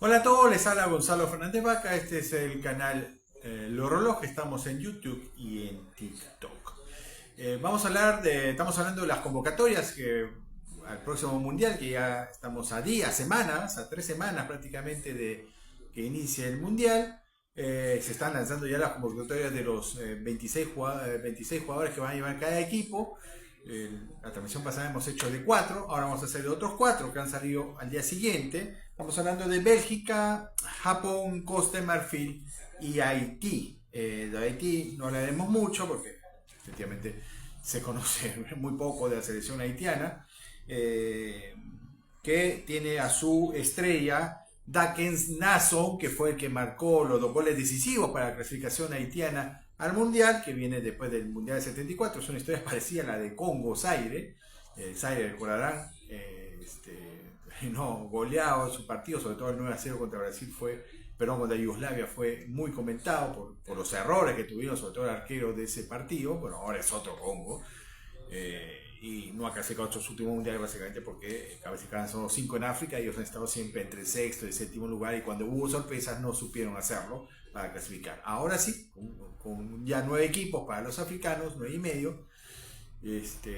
Hola a todos, les habla Gonzalo Fernández Vaca, este es el canal Lorolog, estamos en YouTube y en TikTok. Estamos hablando de las convocatorias al próximo mundial, que ya estamos a días, semanas, a 3 semanas prácticamente de que inicie el mundial. Se están lanzando ya las convocatorias de los 26 jugadores que van a llevar cada equipo. La transmisión pasada hemos hecho de 4, ahora vamos a hacer de otros 4 que han salido al día siguiente. Estamos hablando de Bélgica, Japón, Costa de Marfil y Haití. De Haití no hablaremos mucho porque efectivamente se conoce muy poco de la selección haitiana, que tiene a su estrella Dakens Nasson, que fue el que marcó los 2 goles decisivos para la clasificación haitiana al Mundial, que viene después del Mundial del 74. Es una historia parecida a la de Congo Zaire. Zaire, recordarán, no, goleado en su partido, sobre todo el 9-0 contra Brasil contra Yugoslavia fue muy comentado por los errores que tuvieron, sobre todo el arquero de ese partido. Bueno, ahora es otro Congo. Y no ha clasificado otros últimos mundiales básicamente porque clasificaban solo 5 en África y ellos han estado siempre entre el sexto y el séptimo lugar, y cuando hubo sorpresas no supieron hacerlo para clasificar. Ahora sí, con ya 9 equipos para los africanos, 9 y medio,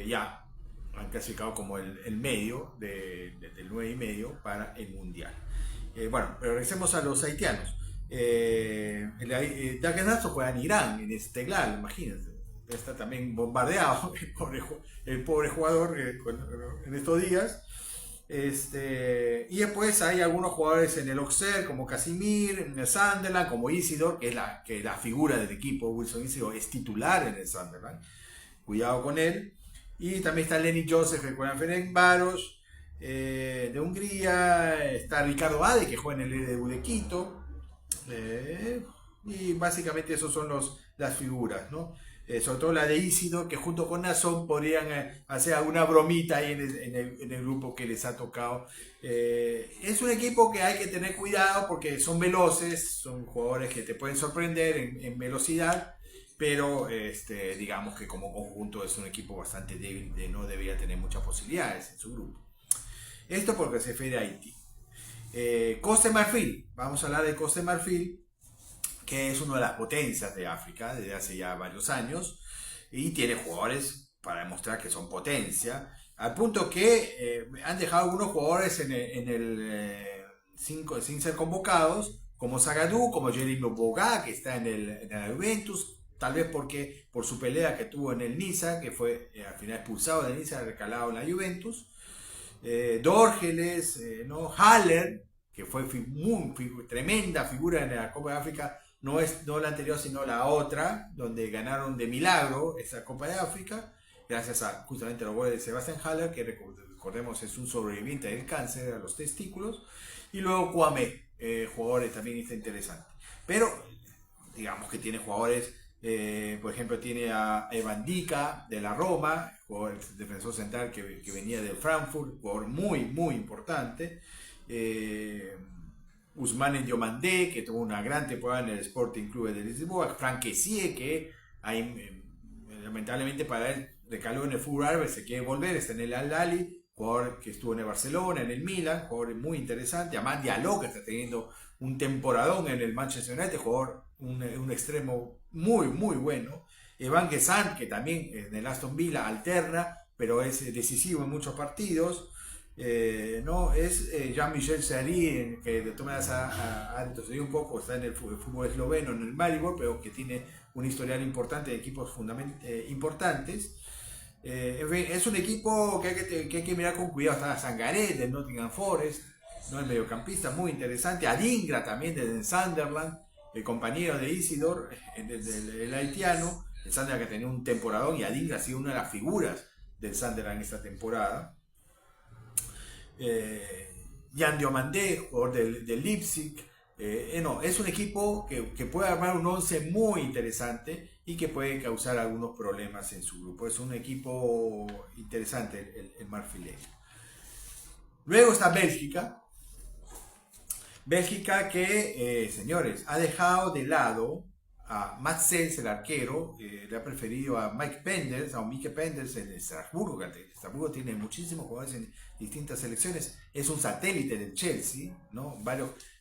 ya han clasificado como el medio del 9 y medio para el mundial. Bueno, pero regresemos a los haitianos. Dagen Nasso juega en Irán, en Esteghlal, imagínense. Está también bombardeado el pobre jugador en estos días. Y después hay algunos jugadores en el Auxerre, como Casimir, en el Sunderland, como Isidore, que es la figura del equipo. Wilson Isidore es titular en el Sunderland. Cuidado con él. Y también está Lenny Joseph, que juega en Ferencváros, de Hungría. Está Ricardo Ade, que juega en el LDU de Quito. Y básicamente esos son las figuras, ¿no? Sobre todo la de Isidore, que junto con Nason podrían hacer alguna bromita ahí en el grupo que les ha tocado. Es un equipo que hay que tener cuidado porque son veloces, son jugadores que te pueden sorprender en velocidad, pero digamos que como conjunto es un equipo bastante débil, no debería tener muchas posibilidades en su grupo. Esto porque se refiere a Haití. Costa de Marfil, vamos a hablar de Costa de Marfil, que es una de las potencias de África desde hace ya varios años y tiene jugadores para demostrar que son potencia, al punto que han dejado algunos jugadores sin ser convocados, como Zagadou, como Jeremy Boga, que está en la Juventus, tal vez porque por su pelea que tuvo en el Niza, que fue al final expulsado de Niza, recalado en la Juventus. Dorgeles, ¿no? Haller, que fue tremenda figura en la Copa de África, no la anterior sino la otra, donde ganaron de milagro esa Copa de África, gracias a justamente los goles de Sebastian Haller, que recordemos es un sobreviviente del cáncer a los testículos, y luego Kwame, jugadores también está interesante. Pero digamos que tiene jugadores, por ejemplo tiene a Evan Dika de la Roma, jugador defensor central que venía del Frankfurt, jugador muy muy importante. Ousmane Diomandé, que tuvo una gran temporada en el Sporting Club de Lisboa. Franck Kessié, que lamentablemente para él recaló en el fútbol árabe, se quiere volver, está en el Al-Ahly, jugador que estuvo en el Barcelona, en el Milan, jugador muy interesante. Amad Diallo, que está teniendo un temporadón en el Manchester United, jugador un extremo muy muy bueno. Evan Guessant, que también en el Aston Villa alterna, pero es decisivo en muchos partidos. No, es Jean-Michel Seri, que de todas maneras ha retrocedido un poco, está en el fútbol esloveno, en el Maribor, pero que tiene un historial importante de equipos importantes. Es un equipo que hay que mirar con cuidado. Está Sangaré del Nottingham Forest, ¿no? El mediocampista muy interesante. Adingra también desde Sunderland, el compañero de Isidore, el haitiano. El Sunderland que tenía un temporadón, y Adingra ha sido una de las figuras del Sunderland en esta temporada. Jan Diomandé, jugador del Leipzig. No, es un equipo que puede armar un 11 muy interesante y que puede causar algunos problemas en su grupo. Es un equipo interesante el marfileño. Luego está Bélgica. Bélgica que, señores, ha dejado de lado a Mats Sels, el arquero, le ha preferido a Mike Penders en Estrasburgo, que Estrasburgo tiene muchísimos jugadores en distintas selecciones, es un satélite del Chelsea, ¿no?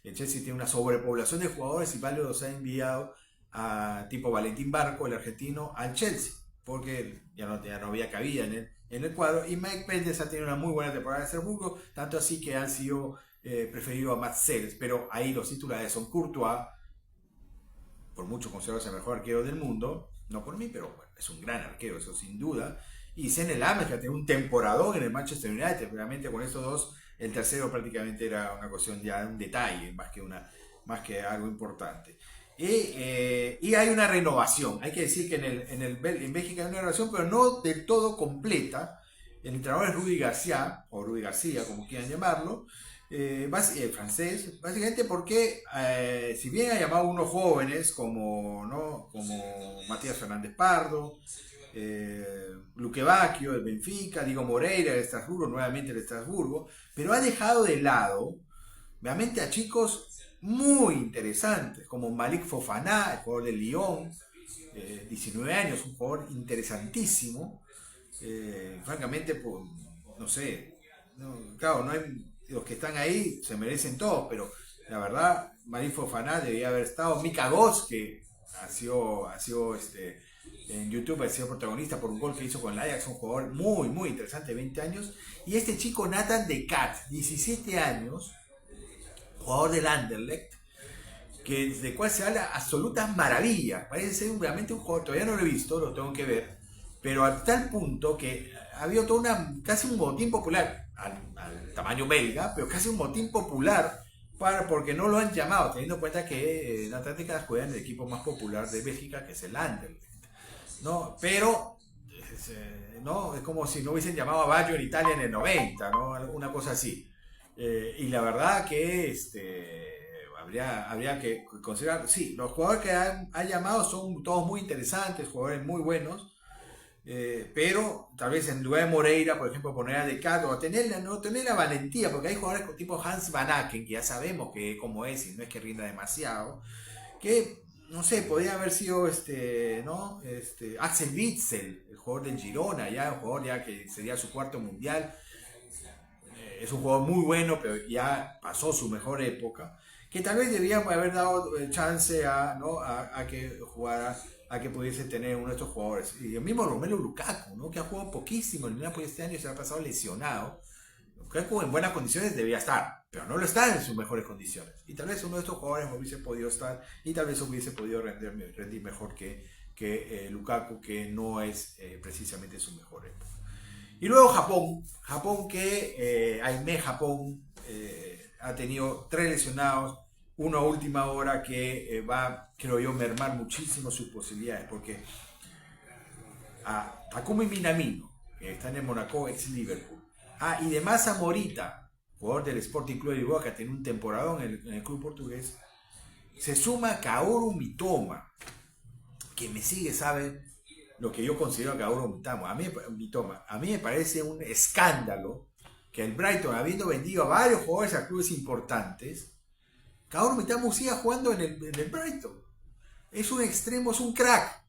El Chelsea tiene una sobrepoblación de jugadores y Valio los ha enviado a tipo Valentín Barco, el argentino, al Chelsea, porque ya no había cabida en el cuadro. Y Mike Pérez ha tenido una muy buena temporada en Estrasburgo, tanto así que han sido preferido a Matt Sells, pero ahí los titulares son Courtois, por mucho considerado el mejor arquero del mundo, no por mí, pero bueno, es un gran arquero, eso sin duda. Y Senne Lammers, que ha tenido un temporadón en el Manchester United, realmente con estos dos, el tercero prácticamente era una cuestión ya, un detalle, más que algo importante. Y hay una renovación, hay que decir que en Bélgica hay una renovación, pero no del todo completa. El entrenador es Rudy García, o Rudy García, como quieran llamarlo, francés, básicamente porque si bien ha llamado a unos jóvenes como Matías Fernández Pardo, Luque Bacchio del Benfica, Diego Moreira del Estrasburgo, nuevamente el Estrasburgo, pero ha dejado de lado realmente a chicos muy interesantes, como Malik Fofana, el jugador del Lyon, 19 años, un jugador interesantísimo, francamente, pues, no sé, claro, no hay, los que están ahí se merecen todos, pero la verdad, Malik Fofana debería haber estado. Mika Goss, que ha sido en YouTube, ha sido protagonista por un gol que hizo con el Ajax, un jugador muy, muy interesante, 20 años. Y este chico Nathan De Cat, 17 años, jugador del Anderlecht, de cual se habla absolutas maravillas. Parece ser realmente un jugador, todavía no lo he visto, lo tengo que ver, pero a tal punto que había casi un motín popular, al tamaño belga, pero casi un motín popular porque no lo han llamado, teniendo en cuenta que la Atlética juega en el equipo más popular de Bélgica, que es el Anderlecht, ¿no? Pero ¿no? Es como si no hubiesen llamado a Baggio en Italia en el 90, ¿no? Una cosa así. Y la verdad que habría que considerar, sí, los jugadores que han llamado son todos muy interesantes, jugadores muy buenos, pero tal vez en lugar de Moreira, por ejemplo, poner a De Castro, tener la valentía, porque hay jugadores tipo Hans Van Aken, que ya sabemos que como es, y no es que rinda demasiado, que no sé, podría haber sido ¿no? Axel Witsel, el jugador del Girona, ya un jugador ya que sería su cuarto mundial. Es un jugador muy bueno, pero ya pasó su mejor época, que tal vez debíamos haber dado chance ¿no? a que jugara, a que pudiese tener uno de estos jugadores. Y el mismo Romelu Lukaku, ¿no? Que ha jugado poquísimo en el Napoli este año, se ha pasado lesionado. Lukaku en buenas condiciones debía estar, pero no lo está en sus mejores condiciones. Y tal vez uno de estos jugadores hubiese podido estar y tal vez hubiese podido rendir mejor que Lukaku, que no es precisamente su mejor época. Y luego Japón que Aimé Japón ha tenido 3 lesionados, uno a última hora que va, creo yo, mermar muchísimo sus posibilidades, porque a Takumi Minamino, que está en el Monaco, ex Liverpool, y de Massa Morita, jugador del Sporting Club de Lisboa, que tiene un temporadón en el club portugués, se suma Kaoru Mitoma, que me sigue, sabe lo que yo considero que ahora a mí me parece un escándalo que el Brighton, habiendo vendido a varios jugadores a clubes importantes, Kaoru Mitoma siga jugando en el Brighton. Es un extremo, es un crack.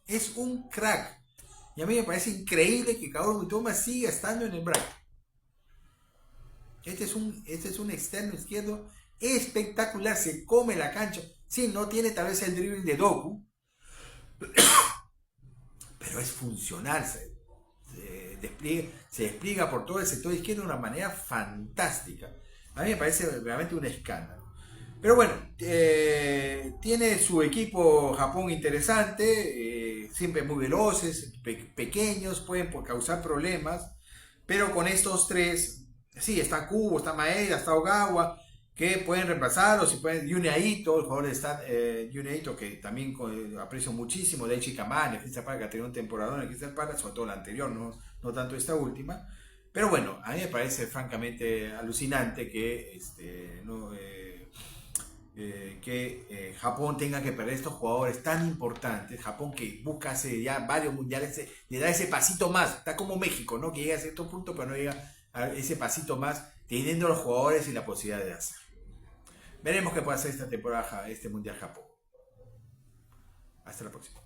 Es un crack. Y a mí me parece increíble que Kaoru Mitoma siga estando en el Brighton. Este es un externo izquierdo espectacular, se come la cancha. Sí, no tiene tal vez el dribbling de Doku, pero es funcional, se despliega por todo el sector izquierdo de una manera fantástica. A mí me parece realmente un escándalo. Pero bueno, tiene su equipo Japón interesante, siempre muy veloces, pequeños, pueden causar problemas, pero con estos tres, sí, está Kubo, está Maeda, está Ogawa, que pueden reemplazarlos, y pueden, Yune Aito, el jugador de Yune Aito, que también aprecio muchísimo, Daichi Kamane, el Crystal Palace, que ha tenido un temporada en el Crystal Palace, sobre todo la anterior, no tanto esta última. Pero bueno, a mí me parece francamente alucinante que Japón tenga que perder estos jugadores tan importantes. Japón, que busca hace ya varios mundiales, le da ese pasito más. Está como México, ¿no? Que llega a cierto punto, pero no llega a ese pasito más, teniendo los jugadores y la posibilidad de hacer. Veremos qué puede hacer esta temporada, este mundial Japón. Hasta la próxima.